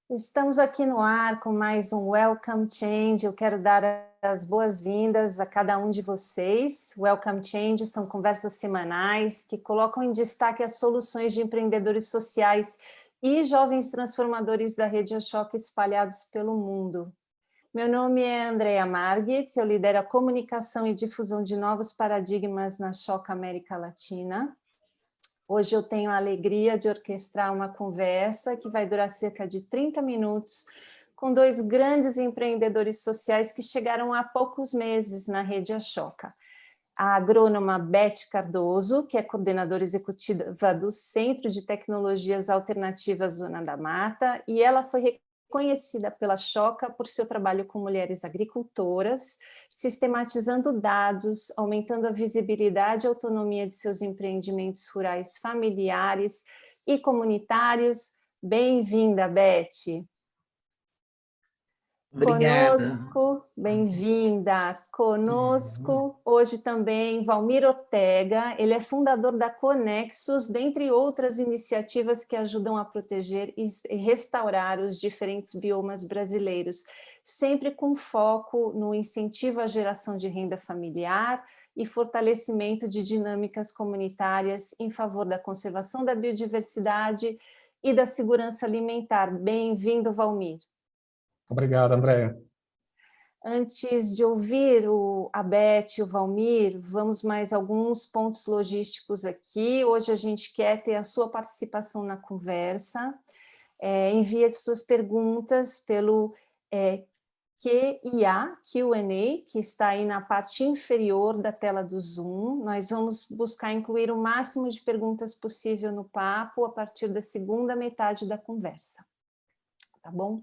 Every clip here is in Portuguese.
Estamos aqui no ar com mais um Welcome Change. Eu quero dar as boas-vindas a cada um de vocês. Welcome Change são conversas semanais que colocam em destaque as soluções de empreendedores sociais e jovens transformadores da rede Ashoka espalhados pelo mundo. Meu nome é Andrea Margitz, eu lidero a comunicação e difusão de novos paradigmas na Ashoka América Latina. Hoje eu tenho a alegria de orquestrar uma conversa que vai durar cerca de 30 minutos com dois grandes empreendedores sociais que chegaram há poucos meses na rede Ashoka. A agrônoma Beth Cardoso, que é coordenadora executiva do Centro de Tecnologias Alternativas Zona da Mata, e ela foi reconhecida pela Ashoka por seu trabalho com mulheres agricultoras, sistematizando dados, aumentando a visibilidade e autonomia de seus empreendimentos rurais familiares e comunitários. Bem-vinda, Beth. Obrigada. Conosco, bem-vinda, conosco, hoje também Valmir Ortega, ele é fundador da Conexus, dentre outras iniciativas que ajudam a proteger e restaurar os diferentes biomas brasileiros, sempre com foco no incentivo à geração de renda familiar e fortalecimento de dinâmicas comunitárias em favor da conservação da biodiversidade e da segurança alimentar. Bem-vindo, Valmir. Obrigado, Andréia. Antes de ouvir a Beth e o Valmir, vamos mais alguns pontos logísticos aqui. Hoje a gente quer ter a sua participação na conversa. Envie as suas perguntas pelo Q&A, que está aí na parte inferior da tela do Zoom. Nós vamos buscar incluir o máximo de perguntas possível no papo a partir da segunda metade da conversa. Tá bom?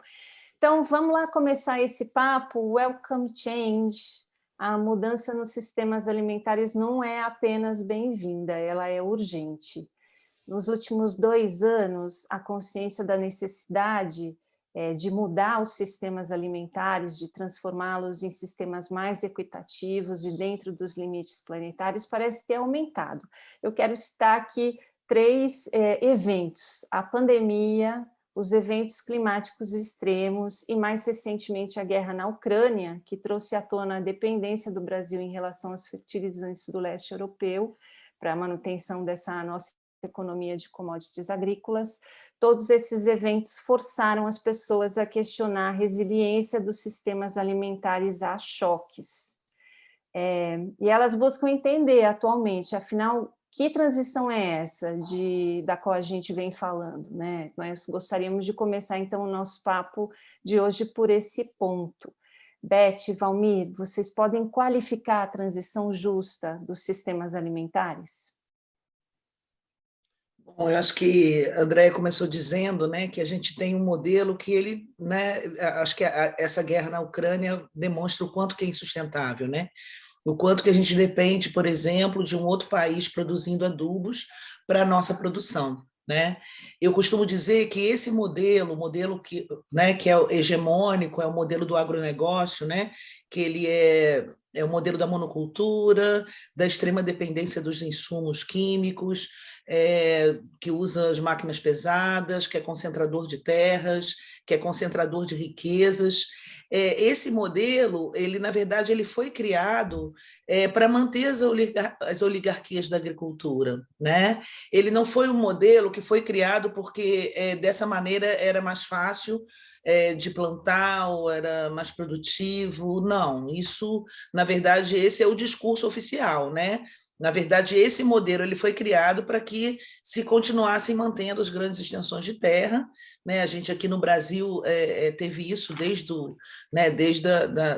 Então, vamos lá começar esse papo. Welcome Change. A mudança nos sistemas alimentares não é apenas bem-vinda, ela é urgente. Nos últimos 2 anos, a consciência da necessidade de mudar os sistemas alimentares, de transformá-los em sistemas mais equitativos e dentro dos limites planetários parece ter aumentado. Eu quero citar aqui 3 eventos: a pandemia, os eventos climáticos extremos e, mais recentemente, a guerra na Ucrânia, que trouxe à tona a dependência do Brasil em relação aos fertilizantes do leste europeu para a manutenção dessa nossa economia de commodities agrícolas. Todos esses eventos forçaram as pessoas a questionar a resiliência dos sistemas alimentares a choques. E elas buscam entender atualmente, afinal, que transição é essa da qual a gente vem falando, né? Nós gostaríamos de começar, então, o nosso papo de hoje por esse ponto. Beth, Valmir, vocês podem qualificar a transição justa dos sistemas alimentares? Bom, eu acho que a Andréia começou dizendo, né, que a gente tem um modelo que ele, né, acho que essa guerra na Ucrânia demonstra o quanto que é insustentável, né? O quanto que a gente depende, por exemplo, de um outro país produzindo adubos para a nossa produção, né? Eu costumo dizer que esse modelo, o modelo que, né, que é o hegemônico, é o modelo do agronegócio, né? Que ele é o modelo da monocultura, da extrema dependência dos insumos químicos, que usa as máquinas pesadas, que é concentrador de terras, que é concentrador de riquezas. Esse modelo, ele na verdade, ele foi criado para manter as oligarquias da agricultura, né? Ele não foi um modelo que foi criado porque dessa maneira era mais fácil de plantar ou era mais produtivo. Não, isso, na verdade, esse é o discurso oficial, né? Na verdade, esse modelo ele foi criado para que se continuassem mantendo as grandes extensões de terra, né? A gente aqui no Brasil teve isso desde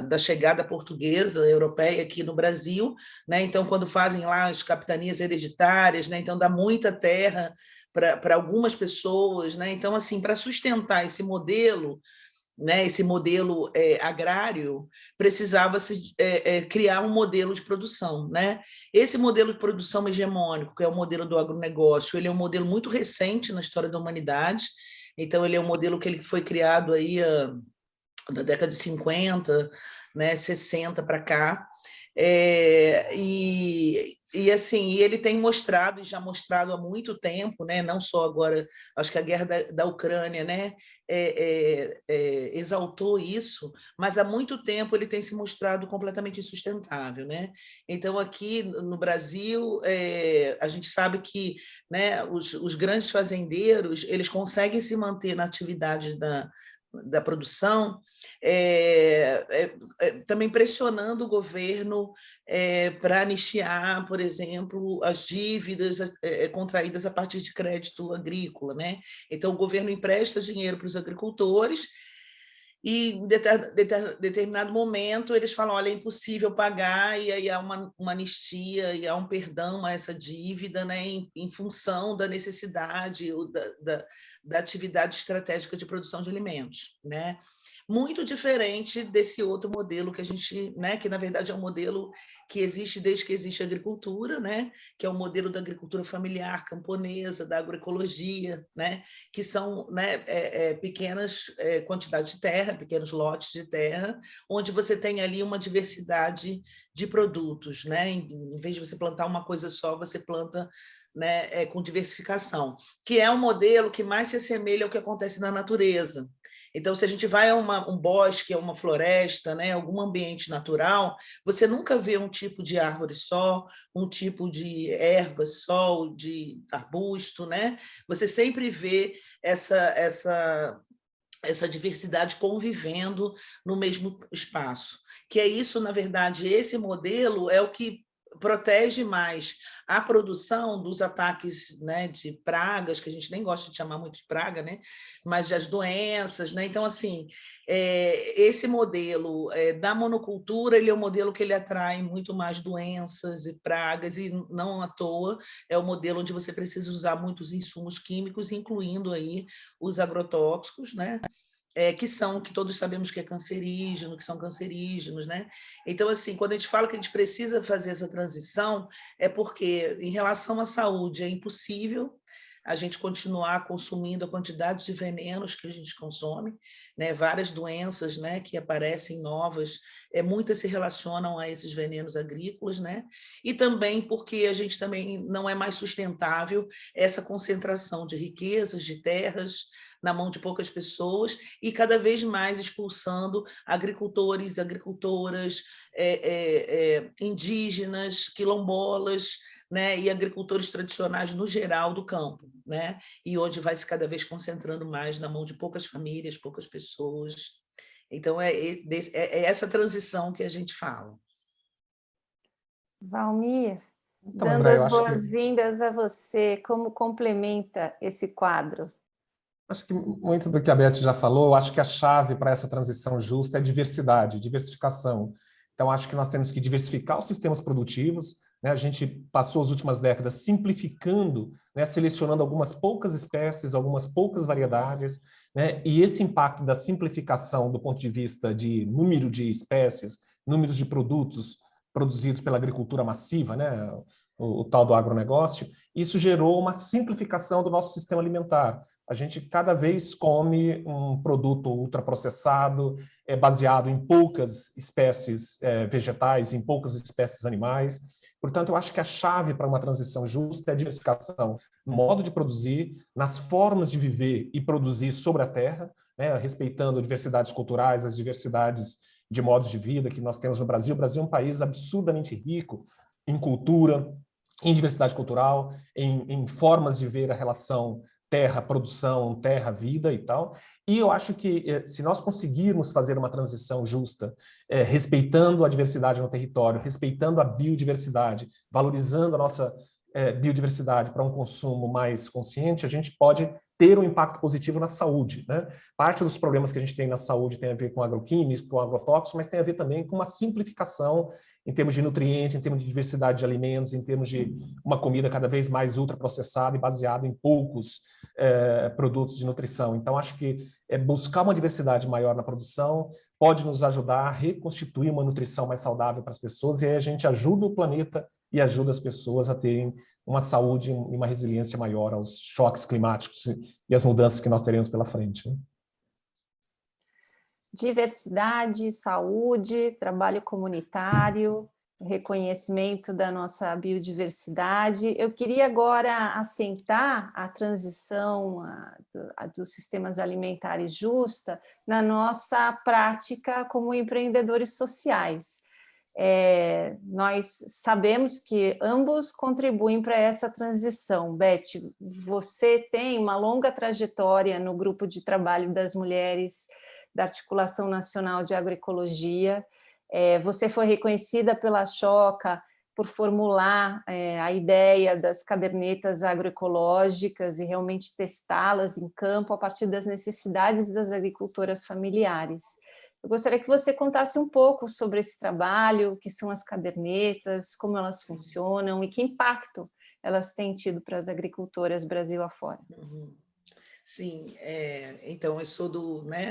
da chegada portuguesa, europeia aqui no Brasil, né? Então, quando fazem lá as capitanias hereditárias, né? Então dá muita terra para algumas pessoas, né? Então, assim, para sustentar esse modelo, né, esse modelo agrário, precisava-se criar um modelo de produção, né? Esse modelo de produção hegemônico, que é o modelo do agronegócio, ele é um modelo muito recente na história da humanidade. Então, ele é um modelo que ele foi criado aí da década de 50, né, 60 para cá, e E assim, ele tem mostrado, e já mostrado há muito tempo, né? Não só agora, acho que a guerra da Ucrânia, né? Exaltou isso, mas há muito tempo ele tem se mostrado completamente insustentável, né? Então, aqui no Brasil, a gente sabe que, né, os grandes fazendeiros eles conseguem se manter na atividade da produção, também pressionando o governo para anistiar, por exemplo, as dívidas contraídas a partir de crédito agrícola, né? Então, o governo empresta dinheiro para os agricultores e, em determinado momento, eles falam, olha, é impossível pagar, e aí há uma anistia, e há um perdão a essa dívida, né, em função da necessidade ou da atividade estratégica de produção de alimentos, né? Muito diferente desse outro modelo que a gente, né, que na verdade é um modelo que existe desde que existe a agricultura, né, que é o modelo da agricultura familiar camponesa, da agroecologia, né, que são, né, pequenas quantidades de terra, pequenos lotes de terra, onde você tem ali uma diversidade de produtos, né, em vez de você plantar uma coisa só, você planta, né, com diversificação, que é um modelo que mais se assemelha ao que acontece na natureza. Então, se a gente vai a um bosque, a uma floresta, né, algum ambiente natural, você nunca vê um tipo de árvore só, um tipo de erva só, de arbusto, né? Você sempre vê essa diversidade convivendo no mesmo espaço. Que é isso, na verdade, esse modelo é o que protege mais a produção dos ataques, né, de pragas, que a gente nem gosta de chamar muito de praga, né, mas das doenças, né? Então, assim, esse modelo da monocultura, ele é um modelo que ele atrai muito mais doenças e pragas, e não à toa é o modelo onde você precisa usar muitos insumos químicos, incluindo aí os agrotóxicos, né? Que todos sabemos que é cancerígeno, que são cancerígenos, né? Então, assim, quando a gente fala que a gente precisa fazer essa transição, é porque, em relação à saúde, é impossível a gente continuar consumindo a quantidade de venenos que a gente consome, né? Várias doenças, né, que aparecem novas, muitas se relacionam a esses venenos agrícolas, né? E também porque a gente também não é mais sustentável essa concentração de riquezas, de terras, na mão de poucas pessoas, e cada vez mais expulsando agricultores, agricultoras, indígenas, quilombolas, né, e agricultores tradicionais no geral do campo, né, e onde vai se cada vez concentrando mais na mão de poucas famílias, poucas pessoas. Então, essa transição que a gente fala. Valmir, Então, dando André, eu as acho que boas-vindas a você, como complementa esse quadro? muito do que a Beth já falou, eu acho que a chave para essa transição justa é diversidade, diversificação. Então, acho que nós temos que diversificar os sistemas produtivos, né? A gente passou as últimas décadas simplificando, né? Selecionando algumas poucas espécies, algumas poucas variedades, né? E esse impacto da simplificação do ponto de vista de número de espécies, números de produtos produzidos pela agricultura massiva, né? O tal do agronegócio, isso gerou uma simplificação do nosso sistema alimentar. A gente cada vez come um produto ultraprocessado, baseado em poucas espécies vegetais, em poucas espécies animais. Portanto, eu acho que a chave para uma transição justa é a diversificação no modo de produzir, nas formas de viver e produzir sobre a terra, né, respeitando diversidades culturais, as diversidades de modos de vida que nós temos no Brasil. O Brasil é um país absurdamente rico em cultura, em diversidade cultural, em formas de ver a relação terra, produção, terra, vida e tal. E eu acho que se nós conseguirmos fazer uma transição justa, respeitando a diversidade no território, respeitando a biodiversidade, valorizando a nossa biodiversidade para um consumo mais consciente, a gente pode ter um impacto positivo na saúde, né? Parte dos problemas que a gente tem na saúde tem a ver com agroquímicos, com agrotóxicos, mas tem a ver também com uma simplificação em termos de nutrientes, em termos de diversidade de alimentos, em termos de uma comida cada vez mais ultraprocessada e baseada em poucos produtos de nutrição. Então, acho que buscar uma diversidade maior na produção pode nos ajudar a reconstituir uma nutrição mais saudável para as pessoas, e aí a gente ajuda o planeta e ajuda as pessoas a terem uma saúde e uma resiliência maior aos choques climáticos e as mudanças que nós teremos pela frente, né? Diversidade, saúde, trabalho comunitário, reconhecimento da nossa biodiversidade. Eu queria agora assentar a transição dos sistemas alimentares justa na nossa prática como empreendedores sociais. Nós sabemos que ambos contribuem para essa transição. Beth, você tem uma longa trajetória no grupo de trabalho das mulheres da Articulação Nacional de Agroecologia. Você foi reconhecida pela Choca por formular a ideia das cadernetas agroecológicas e realmente testá-las em campo a partir das necessidades das agricultoras familiares. Eu gostaria que você contasse um pouco sobre esse trabalho, o que são as cadernetas, como elas funcionam e que impacto elas têm tido para as agricultoras Brasil afora. Sim, então eu sou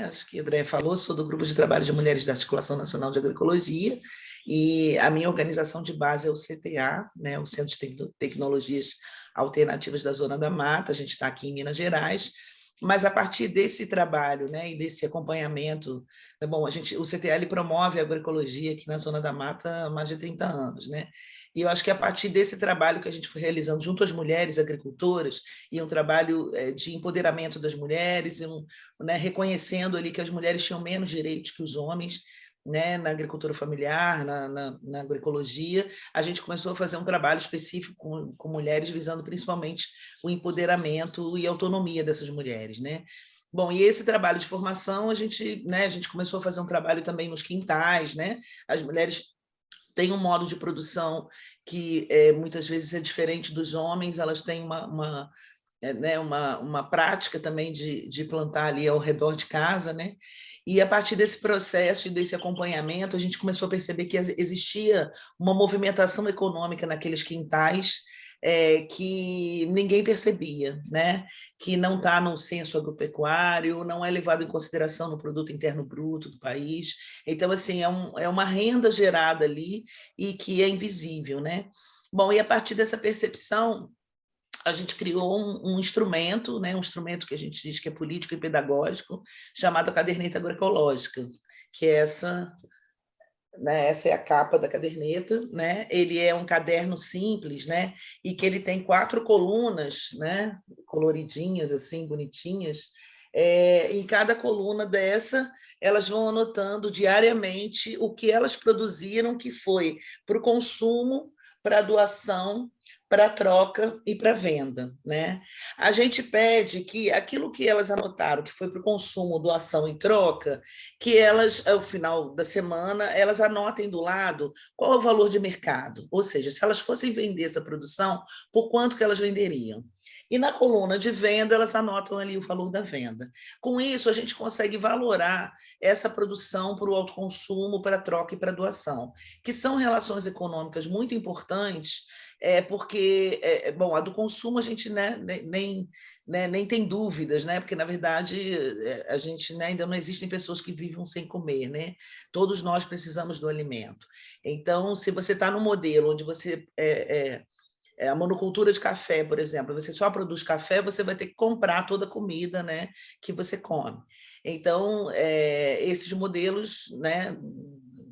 acho que a André falou, sou do Grupo de Trabalho de Mulheres da Articulação Nacional de Agroecologia, e a minha organização de base é o CTA, né, o Centro de Tecnologias Alternativas da Zona da Mata. A gente está aqui em Minas Gerais, mas a partir desse trabalho, né, e desse acompanhamento, bom, o CTA ele promove a agroecologia aqui na Zona da Mata há mais de 30 anos, né? E eu acho que a partir desse trabalho que a gente foi realizando junto às mulheres agricultoras, e um trabalho de empoderamento das mulheres, né, reconhecendo ali que as mulheres tinham menos direitos que os homens, né, na agricultura familiar, na agroecologia, a gente começou a fazer um trabalho específico com mulheres, visando principalmente o empoderamento e autonomia dessas mulheres, né? Bom, e esse trabalho de formação, a gente começou a fazer um trabalho também nos quintais, né? As mulheres têm um modo de produção que muitas vezes é diferente dos homens, elas têm uma prática também de plantar ali ao redor de casa, né? E a partir desse processo e desse acompanhamento, a gente começou a perceber que existia uma movimentação econômica naqueles quintais que ninguém percebia, né? Que não está no censo agropecuário, não é levado em consideração no produto interno bruto do país. Então, assim, é uma renda gerada ali e que é invisível, né? Bom, e a partir dessa percepção, a gente criou um instrumento, né, um instrumento que a gente diz que é político e pedagógico, chamado caderneta agroecológica, que é essa, né, essa é a capa da caderneta, né? Ele é um caderno simples, né, e que ele tem 4 colunas, né, coloridinhas assim, bonitinhas. Em cada coluna dessa, elas vão anotando diariamente o que elas produziram, que foi para o consumo, para a doação, para a troca e para a venda, né? A gente pede que aquilo que elas anotaram, que foi para o consumo, doação e troca, que elas, ao final da semana, elas anotem do lado qual é o valor de mercado, ou seja, se elas fossem vender essa produção, por quanto que elas venderiam. E na coluna de venda, elas anotam ali o valor da venda. Com isso, a gente consegue valorar essa produção para o autoconsumo, para a troca e para a doação, que são relações econômicas muito importantes, porque, bom, a do consumo a gente, né, nem tem dúvidas, né, porque, na verdade, a gente, né, ainda não existem pessoas que vivem sem comer, né? Todos nós precisamos do alimento. Então, se você está num modelo onde você a monocultura de café, por exemplo, você só produz café, você vai ter que comprar toda a comida, né, que você come. Então, esses modelos, né,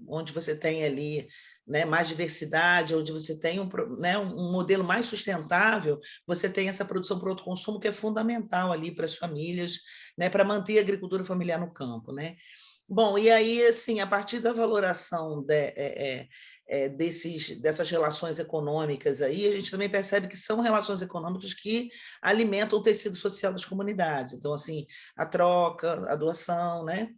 onde você tem ali, né, mais diversidade, onde você tem um modelo mais sustentável, você tem essa produção para autoconsumo que é fundamental ali para as famílias, né, para manter a agricultura familiar no campo, né? Bom, e aí, assim, a partir da valoração dessas relações econômicas aí, a gente também percebe que são relações econômicas que alimentam o tecido social das comunidades. Então, assim, a troca, a doação, né?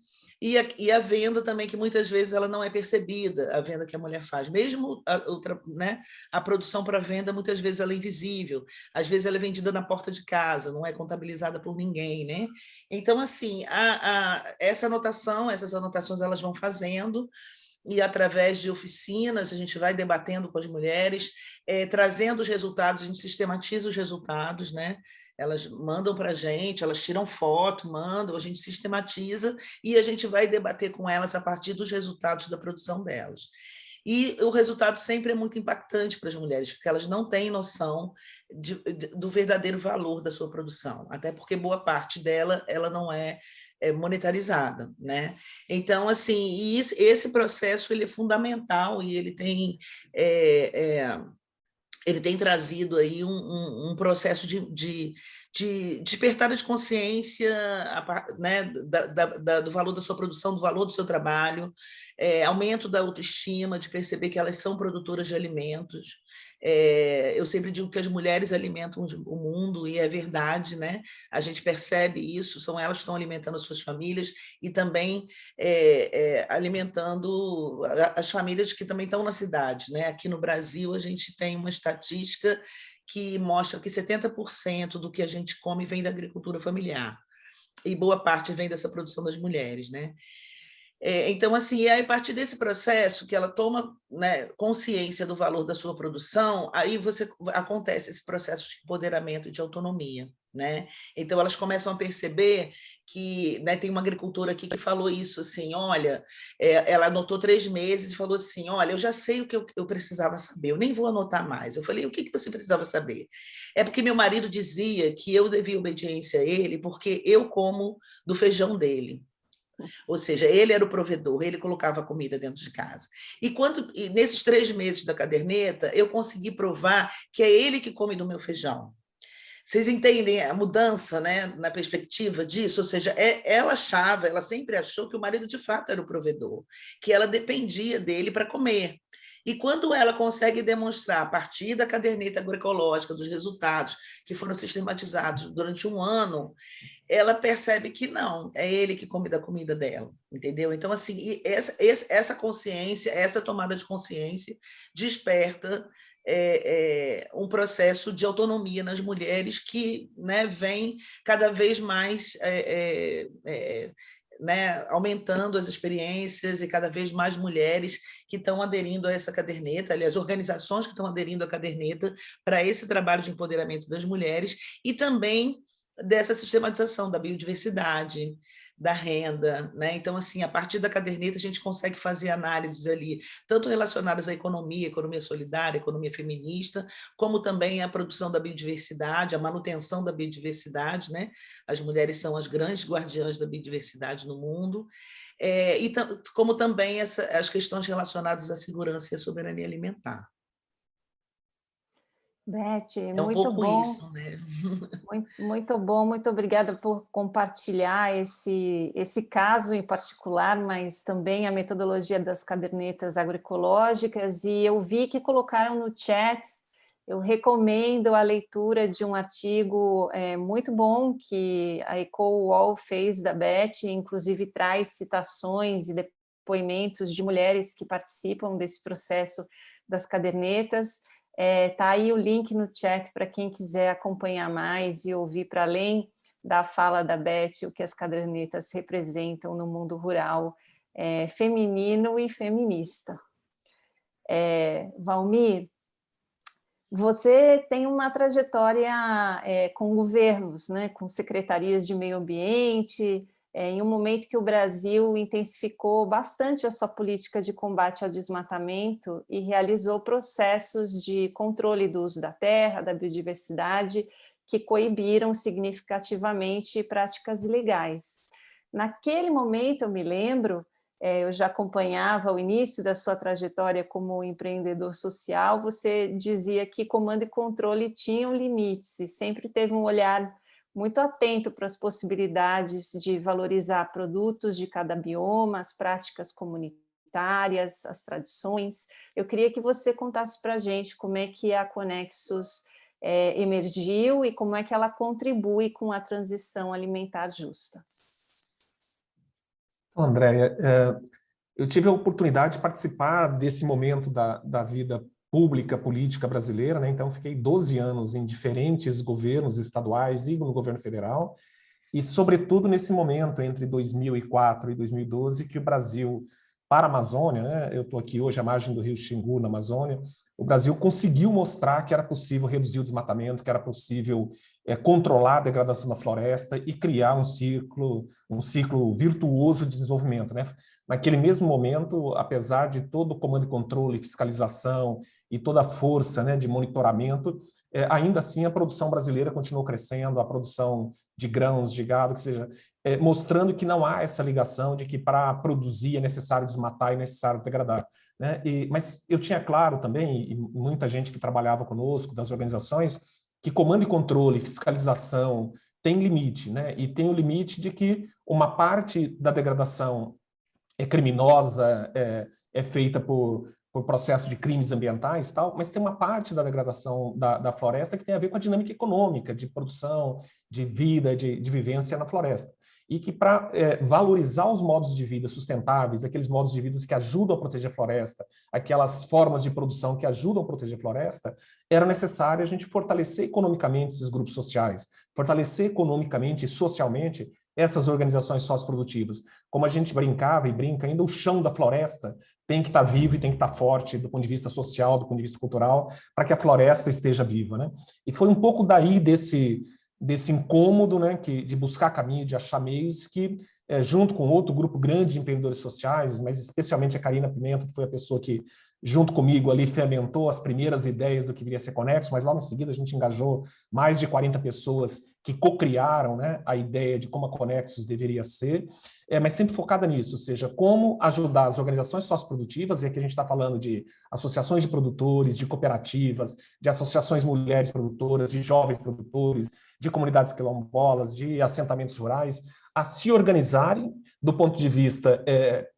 E a venda também, que muitas vezes ela não é percebida, a venda que a mulher faz. Mesmo né, a produção para venda, muitas vezes ela é invisível. Às vezes ela é vendida na porta de casa, não é contabilizada por ninguém, né? Então, assim, essas anotações elas vão fazendo, e através de oficinas a gente vai debatendo com as mulheres, trazendo os resultados, a gente sistematiza os resultados, né? Elas mandam para a gente, elas tiram foto, mandam, a gente sistematiza e a gente vai debater com elas a partir dos resultados da produção delas. E o resultado sempre é muito impactante para as mulheres, porque elas não têm noção do verdadeiro valor da sua produção, até porque boa parte dela ela não é monetarizada, né? Então, assim, esse processo ele é fundamental e ele tem trazido aí um processo de despertada de consciência, né, do valor da sua produção, do valor do seu trabalho, aumento da autoestima, de perceber que elas são produtoras de alimentos. Eu sempre digo que as mulheres alimentam o mundo, e é verdade, né? A gente percebe isso, são elas que estão alimentando as suas famílias e também alimentando as famílias que também estão na cidade, né? Aqui no Brasil, a gente tem uma estatística que mostra que 70% do que a gente come vem da agricultura familiar, e boa parte vem dessa produção das mulheres, né? Então, assim, é a partir desse processo que ela toma, né, consciência do valor da sua produção, aí acontece esse processo de empoderamento e de autonomia, né? Então, elas começam a perceber que, né, tem uma agricultora aqui que falou isso, assim, olha, ela anotou 3 meses e falou assim, olha, eu já sei o que eu precisava saber, eu nem vou anotar mais. Eu falei, o que você precisava saber? É porque meu marido dizia que eu devia obediência a ele porque eu como do feijão dele. Ou seja, ele era o provedor, ele colocava a comida dentro de casa. E nesses 3 meses da caderneta, eu consegui provar que é ele que come do meu feijão. Vocês entendem a mudança, né, na perspectiva disso? Ou seja, ela sempre achou que o marido de fato era o provedor, que ela dependia dele para comer. E quando ela consegue demonstrar, a partir da caderneta agroecológica, dos resultados que foram sistematizados durante 1 ano, ela percebe que não, é ele que come da comida dela, entendeu? Então, assim, essa consciência, essa tomada de consciência desperta um processo de autonomia nas mulheres que, né, vem cada vez mais né, aumentando as experiências, e cada vez mais mulheres que estão aderindo a essa caderneta, aliás, organizações que estão aderindo à caderneta para esse trabalho de empoderamento das mulheres, e também dessa sistematização da biodiversidade, da renda, né? Então, assim, a partir da caderneta a gente consegue fazer análises ali, tanto relacionadas à economia solidária, economia feminista, como também à produção da biodiversidade, à manutenção da biodiversidade, né? As mulheres são as grandes guardiãs da biodiversidade no mundo, como também as questões relacionadas à segurança e à soberania alimentar. Beth, É um muito pouco bom. isso, né? Muito bom, muito obrigada por compartilhar esse caso em particular, mas também a metodologia das cadernetas agroecológicas. E eu vi que colocaram no chat, eu recomendo a leitura de um artigo muito bom que a EcoWall fez da Beth, inclusive traz citações e depoimentos de mulheres que participam desse processo das cadernetas. Tá aí o link no chat para quem quiser acompanhar mais e ouvir, para além da fala da Beth, o que as cadernetas representam no mundo rural feminino e feminista. Valmir, você tem uma trajetória com governos, né, com secretarias de meio ambiente, em um momento que o Brasil intensificou bastante a sua política de combate ao desmatamento e realizou processos de controle do uso da terra, da biodiversidade, que coibiram significativamente práticas ilegais. Naquele momento, eu me lembro, eu já acompanhava o início da sua trajetória como empreendedor social, você dizia que comando e controle tinham limites e sempre teve um olhar muito atento para as possibilidades de valorizar produtos de cada bioma, as práticas comunitárias, as tradições. Eu queria que você contasse para a gente como é que a Conexus emergiu e como é que ela contribui com a transição alimentar justa. Andréia, eu tive a oportunidade de participar desse momento da vida pública, política brasileira, né? Então fiquei 12 anos em diferentes governos estaduais e no governo federal, e sobretudo nesse momento entre 2004 e 2012 que o Brasil, para a Amazônia, né? Eu estou aqui hoje à margem do rio Xingu, na Amazônia, o Brasil conseguiu mostrar que era possível reduzir o desmatamento, que era possível controlar a degradação da floresta e criar um ciclo virtuoso de desenvolvimento, né? Naquele mesmo momento, apesar de todo o comando e controle, fiscalização e toda a força, né, de monitoramento, ainda assim a produção brasileira continuou crescendo, a produção de grãos, de gado, que seja, mostrando que não há essa ligação de que para produzir é necessário desmatar e é necessário degradar. Né? Mas eu tinha claro também, e muita gente que trabalhava conosco, das organizações, que comando e controle, fiscalização, tem limite, né? E tem o limite de que uma parte da degradação é criminosa, é feita por processo de crimes ambientais, tal, mas tem uma parte da degradação da floresta que tem a ver com a dinâmica econômica, de produção, de vida, de vivência na floresta. E que para valorizar os modos de vida sustentáveis, aqueles modos de vida que ajudam a proteger a floresta, aquelas formas de produção que ajudam a proteger a floresta, era necessário a gente fortalecer economicamente esses grupos sociais, fortalecer economicamente e socialmente essas organizações socioprodutivas. Como a gente brincava e brinca, ainda o chão da floresta tem que estar vivo e tem que estar forte do ponto de vista social, do ponto de vista cultural, para que a floresta esteja viva, né? E foi um pouco daí desse incômodo, né, de buscar caminho, de achar meios que, junto com outro grupo grande de empreendedores sociais, mas especialmente a Karina Pimenta, que foi a pessoa que, junto comigo ali, fermentou as primeiras ideias do que viria a ser Conexos, mas logo em seguida a gente engajou mais de 40 pessoas que co-criaram, né, a ideia de como a Conexos deveria ser, mas sempre focada nisso, ou seja, como ajudar as organizações socioprodutivas, e aqui a gente está falando de associações de produtores, de cooperativas, de associações mulheres produtoras, de jovens produtores, de comunidades quilombolas, de assentamentos rurais, a se organizarem do ponto de vista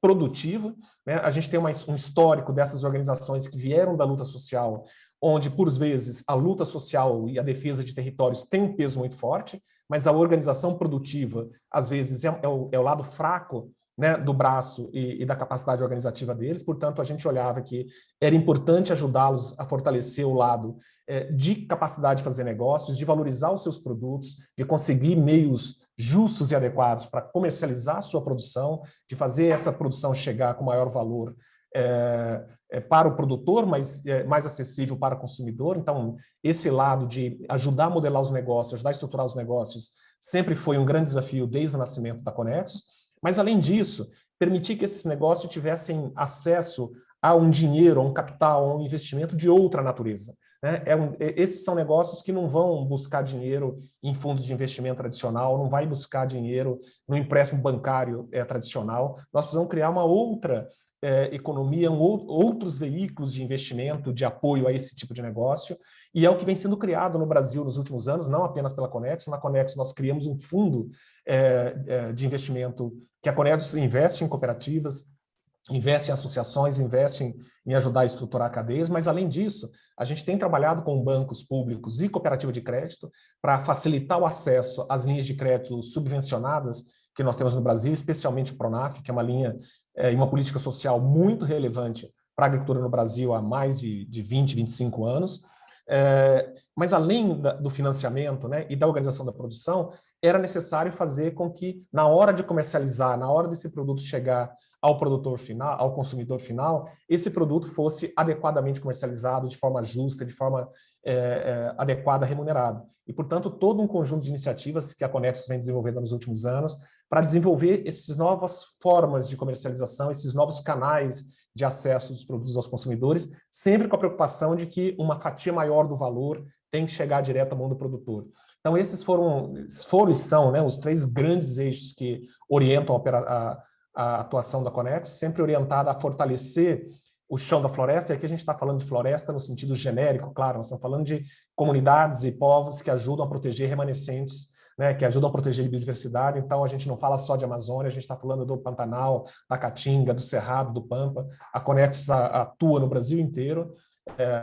produtivo, né? A gente tem um histórico dessas organizações que vieram da luta social, onde, por vezes, a luta social e a defesa de territórios tem um peso muito forte, mas a organização produtiva, às vezes, é o lado fraco, né, do braço e da capacidade organizativa deles. Portanto, a gente olhava que era importante ajudá-los a fortalecer o lado de capacidade de fazer negócios, de valorizar os seus produtos, de conseguir meios justos e adequados para comercializar a sua produção, de fazer essa produção chegar com maior valor para o produtor, mas mais acessível para o consumidor. Então, esse lado de ajudar a modelar os negócios, ajudar a estruturar os negócios, sempre foi um grande desafio desde o nascimento da Conexos. Mas, além disso, permitir que esses negócios tivessem acesso a um dinheiro, a um capital, a um investimento de outra natureza. Né? Esses são negócios que não vão buscar dinheiro em fundos de investimento tradicional, não vai buscar dinheiro no empréstimo bancário tradicional. Nós precisamos criar uma outra economia, outros veículos de investimento, de apoio a esse tipo de negócio, e é o que vem sendo criado no Brasil nos últimos anos, não apenas pela Conexos. Na Conexos nós criamos um fundo de investimento que a Conexos investe em cooperativas, investe em associações, investe em ajudar a estruturar cadeias, mas, além disso, a gente tem trabalhado com bancos públicos e cooperativa de crédito para facilitar o acesso às linhas de crédito subvencionadas que nós temos no Brasil, especialmente o Pronaf, que é uma linha e uma política social muito relevante para a agricultura no Brasil há mais de 20, 25 anos. Mas, além do financiamento, né, e da organização da produção, era necessário fazer com que, na hora de comercializar, na hora desse produto chegar ao produtor final, ao consumidor final, esse produto fosse adequadamente comercializado, de forma justa, de forma adequada, remunerado. E, portanto, todo um conjunto de iniciativas que a Conexos vem desenvolvendo nos últimos anos para desenvolver essas novas formas de comercialização, esses novos canais de acesso dos produtos aos consumidores, sempre com a preocupação de que uma fatia maior do valor tem que chegar direto à mão do produtor. Então, esses foram e são, né, os 3 grandes eixos que orientam a atuação da Conexos, sempre orientada a fortalecer o chão da floresta. E aqui a gente está falando de floresta no sentido genérico, claro, nós estamos falando de comunidades e povos que ajudam a proteger remanescentes, né, que ajudam a proteger a biodiversidade. Então, a gente não fala só de Amazônia, a gente está falando do Pantanal, da Caatinga, do Cerrado, do Pampa. A Conexos atua no Brasil inteiro,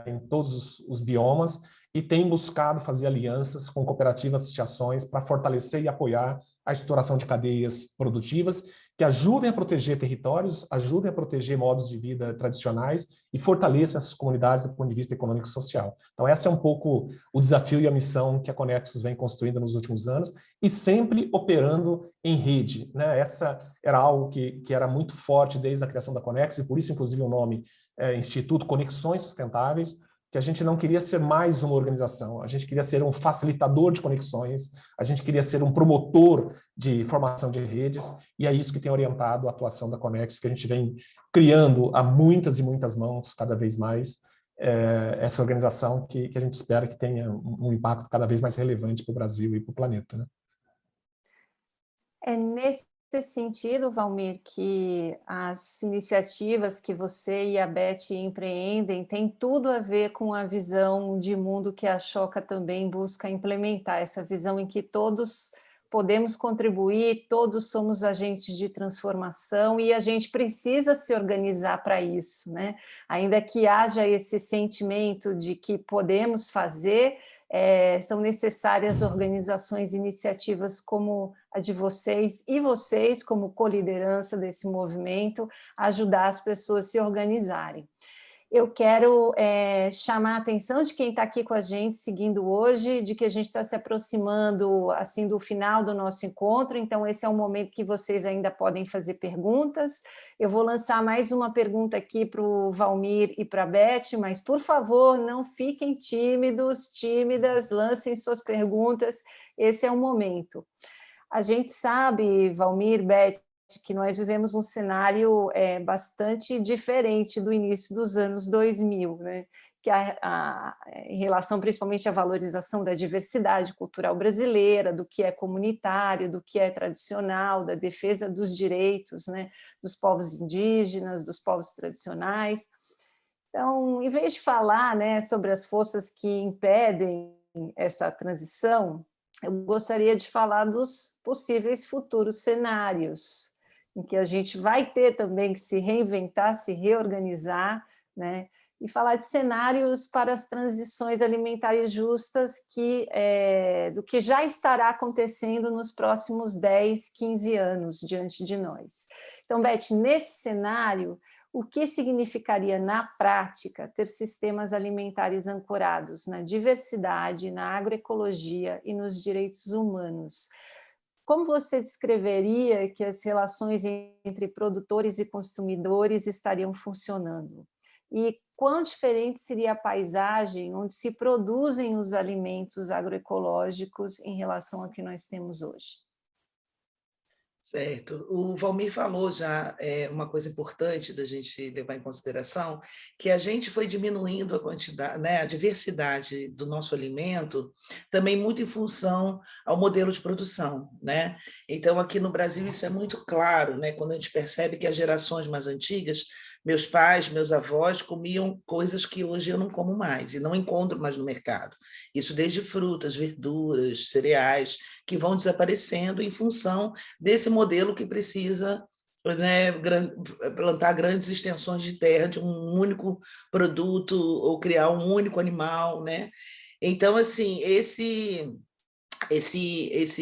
em todos os biomas, e tem buscado fazer alianças com cooperativas e associações para fortalecer e apoiar a estruturação de cadeias produtivas que ajudem a proteger territórios, ajudem a proteger modos de vida tradicionais e fortaleçam essas comunidades do ponto de vista econômico e social. Então, esse é um pouco o desafio e a missão que a Conexos vem construindo nos últimos anos, e sempre operando em rede, né? Essa era algo que era muito forte desde a criação da Conexos, e por isso, inclusive, o nome Instituto Conexões Sustentáveis, que a gente não queria ser mais uma organização, a gente queria ser um facilitador de conexões, a gente queria ser um promotor de formação de redes, e é isso que tem orientado a atuação da Conexos, que a gente vem criando a muitas e muitas mãos, cada vez mais, essa organização que a gente espera que tenha um impacto cada vez mais relevante para o Brasil e para o planeta, né? É nesse sentido, Valmir, que as iniciativas que você e a Beth empreendem têm tudo a ver com a visão de mundo que a Choca também busca implementar, essa visão em que todos podemos contribuir, todos somos agentes de transformação e a gente precisa se organizar para isso, né? Ainda que haja esse sentimento de que podemos fazer, são necessárias organizações e iniciativas como a de vocês, e vocês, como coliderança desse movimento, ajudar as pessoas a se organizarem. Eu quero chamar a atenção de quem está aqui com a gente, seguindo hoje, de que a gente está se aproximando assim do final do nosso encontro, então esse é um momento que vocês ainda podem fazer perguntas. Eu vou lançar mais uma pergunta aqui para o Valmir e para a Beth, mas, por favor, não fiquem tímidos, tímidas, lancem suas perguntas, esse é o momento. A gente sabe, Valmir, Beth, que nós vivemos um cenário bastante diferente do início dos anos 2000, né? Que em relação principalmente à valorização da diversidade cultural brasileira, do que é comunitário, do que é tradicional, da defesa dos direitos, né, dos povos indígenas, dos povos tradicionais. Então, em vez de falar, né, sobre as forças que impedem essa transição, eu gostaria de falar dos possíveis futuros cenários, em que a gente vai ter também que se reinventar, se reorganizar, né? E falar de cenários para as transições alimentares justas do que já estará acontecendo nos próximos 10, 15 anos diante de nós. Então, Beth, nesse cenário, o que significaria, na prática, ter sistemas alimentares ancorados na diversidade, na agroecologia e nos direitos humanos? Como você descreveria que as relações entre produtores e consumidores estariam funcionando? E quão diferente seria a paisagem onde se produzem os alimentos agroecológicos em relação ao que nós temos hoje? Certo. O Valmir falou já uma coisa importante da gente levar em consideração, que a gente foi diminuindo a quantidade, né, a diversidade do nosso alimento, também muito em função ao modelo de produção, né? Então, aqui no Brasil isso é muito claro, né? Quando a gente percebe que as gerações mais antigas, meus pais, meus avós comiam coisas que hoje eu não como mais e não encontro mais no mercado. Isso desde frutas, verduras, cereais, que vão desaparecendo em função desse modelo que precisa, né, plantar grandes extensões de terra de um único produto ou criar um único animal, né? Então, assim, esse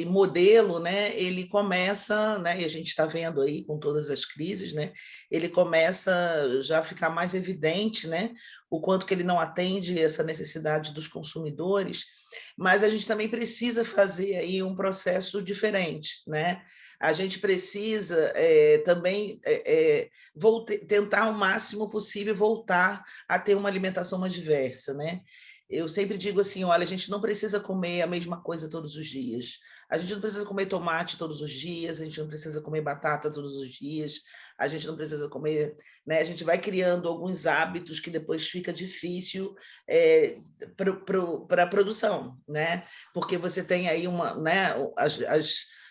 modelo, né, ele começa, né, e a gente está vendo aí com todas as crises, né, ele começa já a ficar mais evidente, né, o quanto que ele não atende essa necessidade dos consumidores, mas a gente também precisa fazer aí um processo diferente, né? A gente precisa também tentar o máximo possível voltar a ter uma alimentação mais diversa, né? Eu sempre digo assim, olha, a gente não precisa comer a mesma coisa todos os dias. A gente não precisa comer tomate todos os dias, a gente não precisa comer batata todos os dias, a gente não precisa comer, né? A gente vai criando alguns hábitos que depois fica difícil para a produção, né? Porque você tem aí né,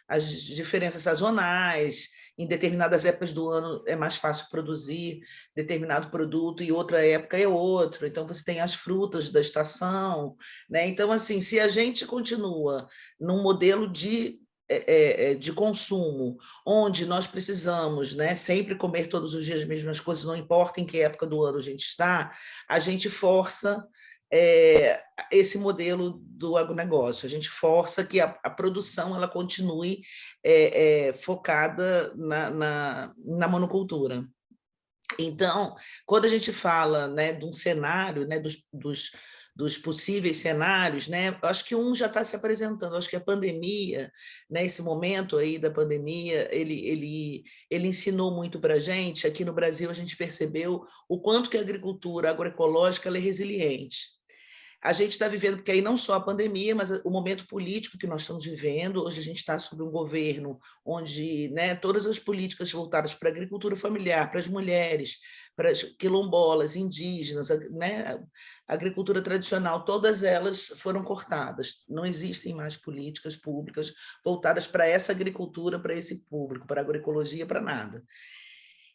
as diferenças sazonais. Em determinadas épocas do ano é mais fácil produzir determinado produto e outra época é outro. Então, você tem as frutas da estação, né? Então, assim, se a gente continua num modelo de consumo, onde nós precisamos, né, sempre comer todos os dias as mesmas coisas, não importa em que época do ano a gente força esse modelo do agronegócio, a gente força que a produção ela continue focada na monocultura. Então, quando a gente fala, né, de um cenário, né, dos possíveis cenários, né, eu acho que um já está se apresentando, eu acho que a pandemia, né, esse momento aí da pandemia, ele ensinou muito para a gente. Aqui no Brasil a gente percebeu o quanto que a agricultura agroecológica ela é resiliente. A gente está vivendo, porque aí não só a pandemia, mas o momento político que nós estamos vivendo. Hoje a gente está sob um governo onde, né, todas as políticas voltadas para a agricultura familiar, para as mulheres, para as quilombolas, indígenas, né, a agricultura tradicional, todas elas foram cortadas. Não existem mais políticas públicas voltadas para essa agricultura, para esse público, para a agroecologia, para nada.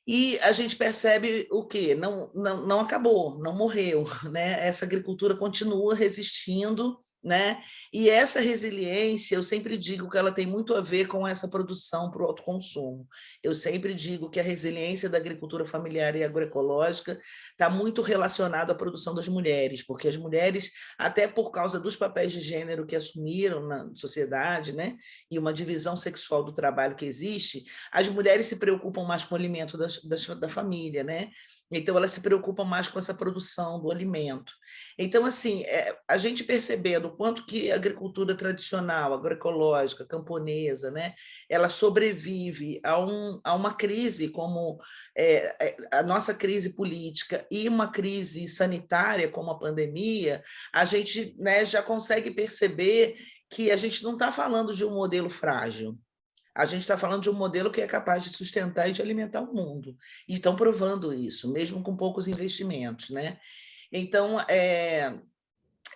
E a gente percebe o quê? Não acabou, não morreu, né? Essa agricultura continua resistindo, né? E essa resiliência, eu sempre digo que ela tem muito a ver com essa produção para o autoconsumo. Eu sempre digo que a resiliência da agricultura familiar e agroecológica está muito relacionada à produção das mulheres, porque as mulheres, até por causa dos papéis de gênero que assumiram na sociedade, né? E uma divisão sexual do trabalho que existe, as mulheres se preocupam mais com o alimento da família, né? Então, elas se preocupam mais com essa produção do alimento. Então, assim, a gente percebendo o quanto que a agricultura tradicional, agroecológica, camponesa, né, ela sobrevive a uma crise como a nossa crise política e uma crise sanitária como a pandemia, a gente, né, já consegue perceber que a gente não está falando de um modelo frágil. A gente está falando de um modelo que é capaz de sustentar e de alimentar o mundo. E estão provando isso, mesmo com poucos investimentos, né? Então,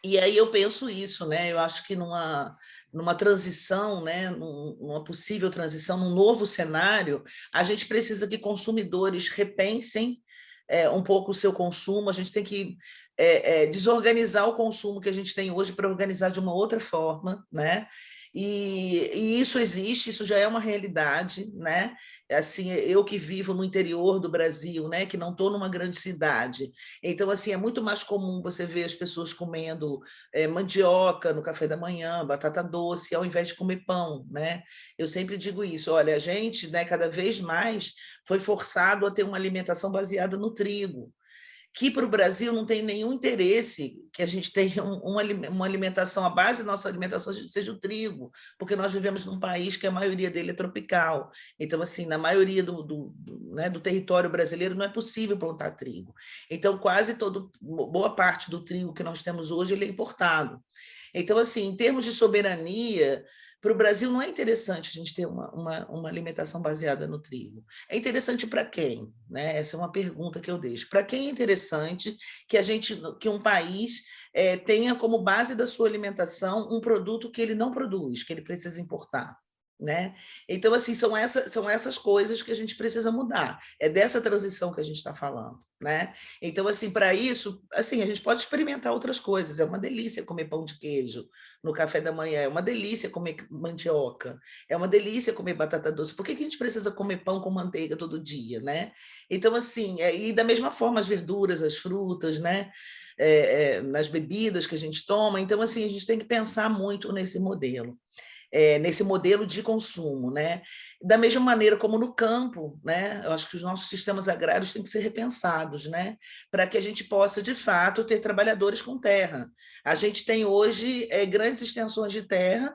e aí eu penso isso, né? Eu acho que numa transição, né? Numa possível transição, num novo cenário, a gente precisa que consumidores repensem um pouco o seu consumo, a gente tem que desorganizar o consumo que a gente tem hoje para organizar de uma outra forma, né? E isso existe, isso já é uma realidade, né? Assim, eu que vivo no interior do Brasil, né? Que não estou numa grande cidade, então assim é muito mais comum você ver as pessoas comendo mandioca no café da manhã, batata doce, ao invés de comer pão, né? Eu sempre digo isso, olha, a gente, né, cada vez mais foi forçado a ter uma alimentação baseada no trigo, que para o Brasil não tem nenhum interesse que a gente tenha uma alimentação, a base da nossa alimentação seja o trigo, porque nós vivemos num país que a maioria dele é tropical. Então, assim, na maioria né, do território brasileiro não é possível plantar trigo. Então, boa parte do trigo que nós temos hoje ele é importado. Então, assim, em termos de soberania, para o Brasil não é interessante a gente ter uma alimentação baseada no trigo. É interessante para quem? Né? Essa é uma pergunta que eu deixo. Para quem é interessante que um país tenha como base da sua alimentação um produto que ele não produz, que ele precisa importar? Né? Então, assim, são essas coisas que a gente precisa mudar. É dessa transição que a gente está falando. Né? Então, assim, para isso, assim, a gente pode experimentar outras coisas. É uma delícia comer pão de queijo no café da manhã, é uma delícia comer mandioca, é uma delícia comer batata doce. Por que a gente precisa comer pão com manteiga todo dia? Né? Então, assim, e da mesma forma as verduras, as frutas, né? Nas bebidas que a gente toma. Então, assim, a gente tem que pensar muito nesse modelo. Nesse modelo de consumo, né? Da mesma maneira como no campo, né? Eu acho que os nossos sistemas agrários têm que ser repensados, né? Para que a gente possa, de fato, ter trabalhadores com terra. A gente tem hoje grandes extensões de terra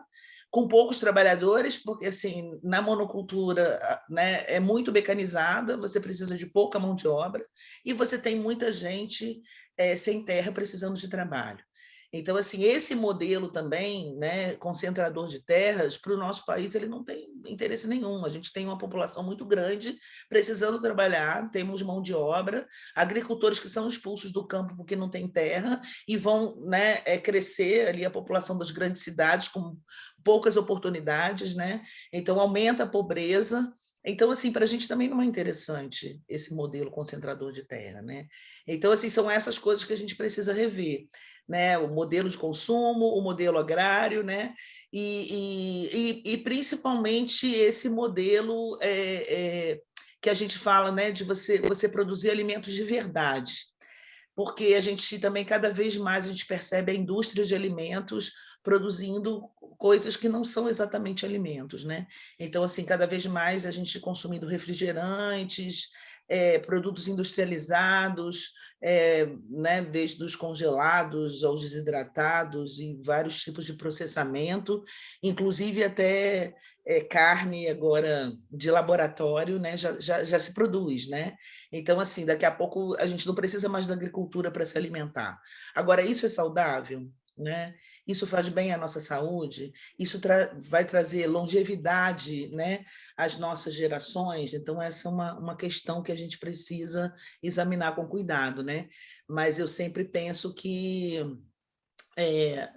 com poucos trabalhadores, porque assim, na monocultura, né, é muito mecanizada, você precisa de pouca mão de obra e você tem muita gente sem terra precisando de trabalho. Então, assim, esse modelo também, né, concentrador de terras, para o nosso país, ele não tem interesse nenhum. A gente tem uma população muito grande precisando trabalhar, temos mão de obra, agricultores que são expulsos do campo porque não tem terra e vão, né, crescer ali a população das grandes cidades com poucas oportunidades, né? Então, aumenta a pobreza. Então, assim, para a gente também não é interessante esse modelo concentrador de terra, né? Então, assim, são essas coisas que a gente precisa rever, né? O modelo de consumo, o modelo agrário, né? E principalmente esse modelo que a gente fala, né, de você produzir alimentos de verdade, porque a gente também, cada vez mais, a gente percebe a indústria de alimentos produzindo coisas que não são exatamente alimentos, né? Então, assim, cada vez mais a gente consumindo refrigerantes, produtos industrializados, né, desde os congelados aos desidratados e vários tipos de processamento, inclusive até carne agora de laboratório, né, já se produz, né? Então, assim, daqui a pouco a gente não precisa mais da agricultura para se alimentar. Agora, isso é saudável, né? Isso faz bem à nossa saúde, isso vai trazer longevidade, né, às nossas gerações. Então, essa é uma questão que a gente precisa examinar com cuidado, né? Mas eu sempre penso que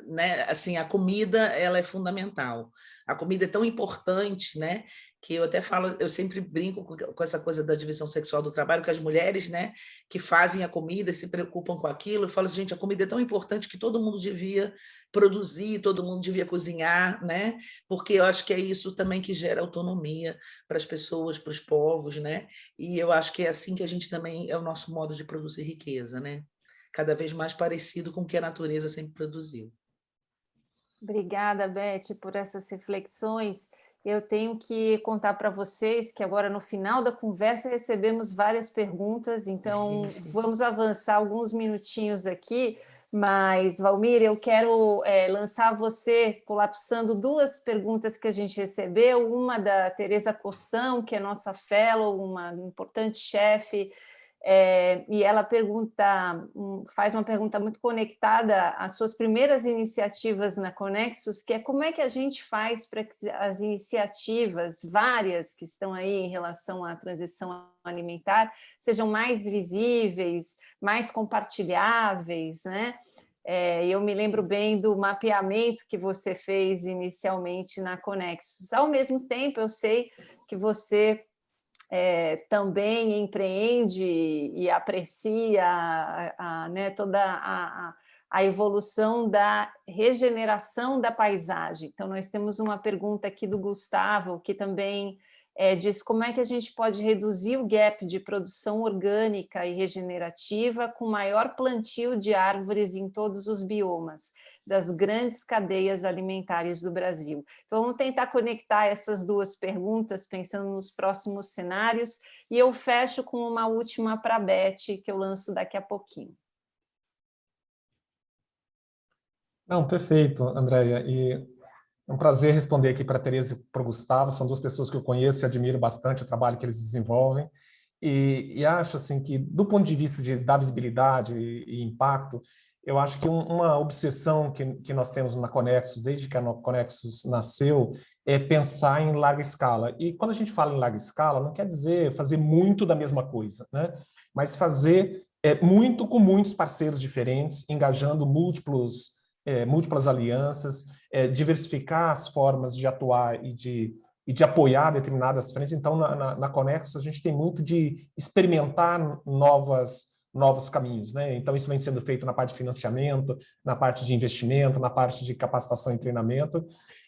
né, assim, a comida ela é fundamental. A comida é tão importante, né, que eu até falo, eu sempre brinco com essa coisa da divisão sexual do trabalho, que as mulheres, né, que fazem a comida, se preocupam com aquilo, eu falo assim, gente, a comida é tão importante que todo mundo devia produzir, todo mundo devia cozinhar, né, porque eu acho que é isso também que gera autonomia para as pessoas, para os povos, né, e eu acho que é assim que a gente também, é o nosso modo de produzir riqueza, né, cada vez mais parecido com o que a natureza sempre produziu. Obrigada, Beth, por essas reflexões. Eu tenho que contar para vocês que agora, no final da conversa, recebemos várias perguntas, então vamos avançar alguns minutinhos aqui, mas, Valmir, eu quero lançar você, colapsando duas perguntas que a gente recebeu, uma da Tereza Coção, que é nossa fellow, uma importante chefe, e ela faz uma pergunta muito conectada às suas primeiras iniciativas na Conexus, que é como é que a gente faz para que as iniciativas, várias que estão aí em relação à transição alimentar, sejam mais visíveis, mais compartilháveis, né? Eu me lembro bem do mapeamento que você fez inicialmente na Conexus. Ao mesmo tempo, eu sei que você também empreende e aprecia né, toda a evolução da regeneração da paisagem. Então, nós temos uma pergunta aqui do Gustavo, que também diz como é que a gente pode reduzir o gap de produção orgânica e regenerativa com maior plantio de árvores em todos os biomas das grandes cadeias alimentares do Brasil. Então, vamos tentar conectar essas duas perguntas, pensando nos próximos cenários, e eu fecho com uma última para a Beth, que eu lanço daqui a pouquinho. Não, perfeito, Andréia. E é um prazer responder aqui para a Tereza e para o Gustavo. São duas pessoas que eu conheço e admiro bastante o trabalho que eles desenvolvem. E acho assim que, do ponto de vista de dar visibilidade e impacto, eu acho que uma obsessão que nós temos na Conexus, desde que a Conexus nasceu, é pensar em larga escala. E quando a gente fala em larga escala, não quer dizer fazer muito da mesma coisa, né? Mas fazer muito com muitos parceiros diferentes, engajando múltiplas alianças, diversificar as formas de atuar e de apoiar determinadas frentes. Então, na Conexus, a gente tem muito de experimentar novos caminhos, né? Então, isso vem sendo feito na parte de financiamento, na parte de investimento, na parte de capacitação e treinamento.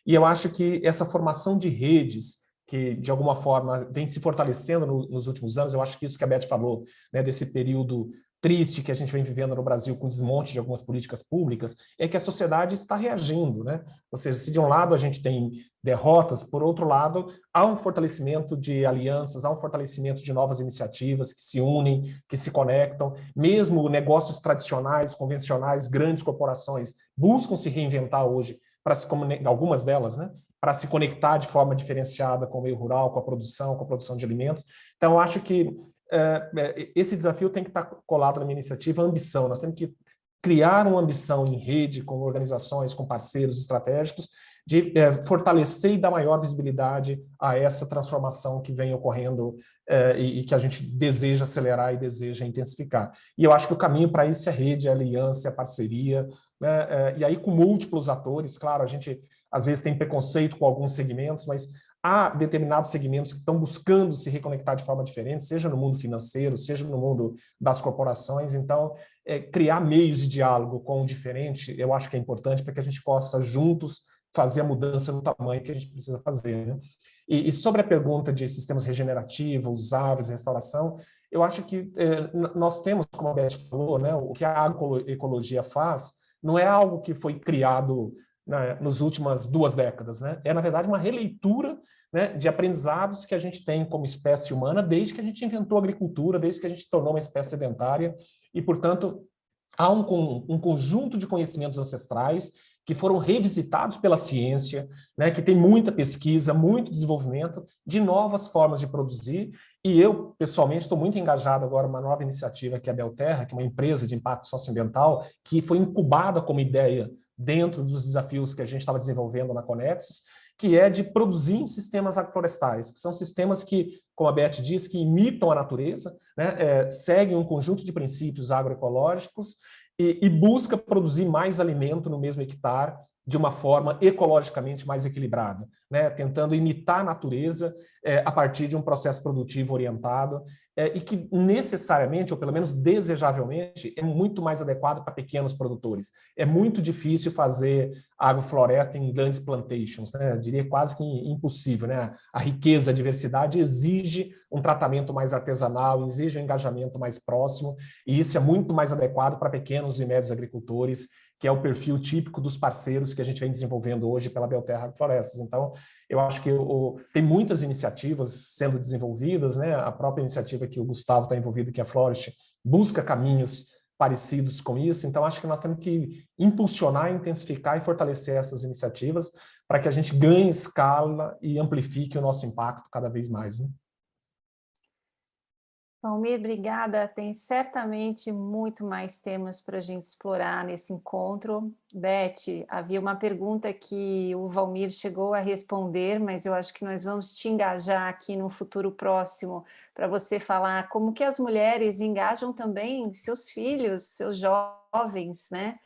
E eu acho que essa formação de redes, que de alguma forma vem se fortalecendo nos últimos anos, eu acho que isso que a Beth falou, né, desse período triste que a gente vem vivendo no Brasil com desmonte de algumas políticas públicas, é que a sociedade está reagindo, né? Ou seja, se de um lado a gente tem derrotas, por outro lado, há um fortalecimento de alianças, há um fortalecimento de novas iniciativas que se unem, que se conectam, mesmo negócios tradicionais, convencionais, grandes corporações buscam se reinventar hoje, algumas delas, né? Para se conectar de forma diferenciada com o meio rural, com a produção de alimentos. Então, eu acho que esse desafio tem que estar colado na minha iniciativa, a ambição. Nós temos que criar uma ambição em rede, com organizações, com parceiros estratégicos, de fortalecer e dar maior visibilidade a essa transformação que vem ocorrendo e que a gente deseja acelerar e deseja intensificar. E eu acho que o caminho para isso é rede, é aliança, é parceria, né? E aí com múltiplos atores. Claro, a gente às vezes tem preconceito com alguns segmentos, mas há determinados segmentos que estão buscando se reconectar de forma diferente, seja no mundo financeiro, seja no mundo das corporações. Então, criar meios de diálogo com o diferente, eu acho que é importante para que a gente possa juntos fazer a mudança no tamanho que a gente precisa fazer, né? E sobre a pergunta de sistemas regenerativos, aves, restauração, eu acho que nós temos, como a Beth falou, né, o que a agroecologia faz não é algo que foi criado nas últimas 2 décadas, né? É, na verdade, uma releitura, né, de aprendizados que a gente tem como espécie humana desde que a gente inventou a agricultura, desde que a gente tornou uma espécie sedentária, e, portanto, há um conjunto de conhecimentos ancestrais que foram revisitados pela ciência, né, que tem muita pesquisa, muito desenvolvimento de novas formas de produzir, e eu, pessoalmente, estou muito engajado agora numa nova iniciativa que é a Belterra, que é uma empresa de impacto socioambiental, que foi incubada como ideia dentro dos desafios que a gente estava desenvolvendo na Conexus, que é de produzir em sistemas agroflorestais, que são sistemas que, como a Beth disse, que imitam a natureza, né, seguem um conjunto de princípios agroecológicos e busca produzir mais alimento no mesmo hectare de uma forma ecologicamente mais equilibrada, né, tentando imitar a natureza a partir de um processo produtivo orientado e que necessariamente, ou pelo menos desejavelmente, é muito mais adequado para pequenos produtores. É muito difícil fazer agrofloresta em grandes plantations, né? Eu diria quase que impossível, né? A riqueza, a diversidade exige um tratamento mais artesanal, exige um engajamento mais próximo, e isso é muito mais adequado para pequenos e médios agricultores, que é o perfil típico dos parceiros que a gente vem desenvolvendo hoje pela Belterra Agroflorestas. Então, eu acho que tem muitas iniciativas sendo desenvolvidas, né? A própria iniciativa que o Gustavo está envolvido, que é a Flourish, busca caminhos parecidos com isso. Então, acho que nós temos que impulsionar, intensificar e fortalecer essas iniciativas para que a gente ganhe escala e amplifique o nosso impacto cada vez mais, né? Valmir, obrigada. Tem certamente muito mais temas para a gente explorar nesse encontro. Beth, havia uma pergunta que o Valmir chegou a responder, mas eu acho que nós vamos te engajar aqui no futuro próximo para você falar como que as mulheres engajam também seus filhos, seus jovens, né?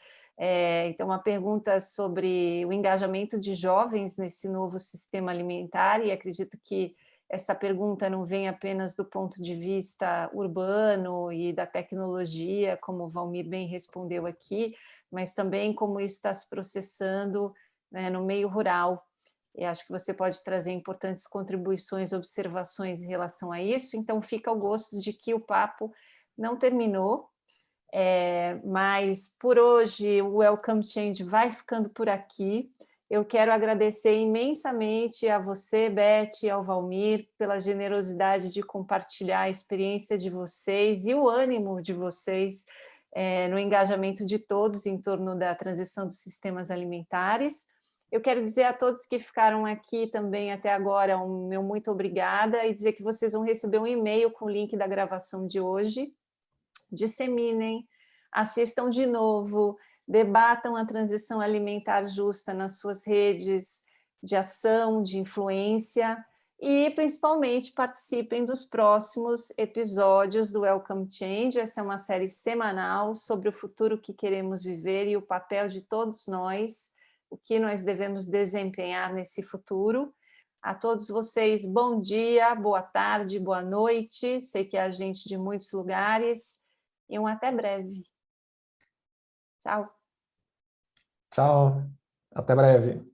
Então, uma pergunta sobre o engajamento de jovens nesse novo sistema alimentar, e acredito que essa pergunta não vem apenas do ponto de vista urbano e da tecnologia, como o Valmir bem respondeu aqui, mas também como isso está se processando, né, no meio rural. E acho que você pode trazer importantes contribuições, observações em relação a isso. Então, fica ao gosto de que o papo não terminou, mas por hoje o Welcome Change vai ficando por aqui. Eu quero agradecer imensamente a você, Beth, e ao Valmir, pela generosidade de compartilhar a experiência de vocês e o ânimo de vocês no engajamento de todos em torno da transição dos sistemas alimentares. Eu quero dizer a todos que ficaram aqui também até agora um meu muito obrigada e dizer que vocês vão receber um e-mail com o link da gravação de hoje. Disseminem, assistam de novo, debatam a transição alimentar justa nas suas redes de ação, de influência e, principalmente, participem dos próximos episódios do Welcome Change. Essa é uma série semanal sobre o futuro que queremos viver e o papel de todos nós, o que nós devemos desempenhar nesse futuro. A todos vocês, bom dia, boa tarde, boa noite. Sei que há gente de muitos lugares e um até breve. Tchau. Tchau, até breve.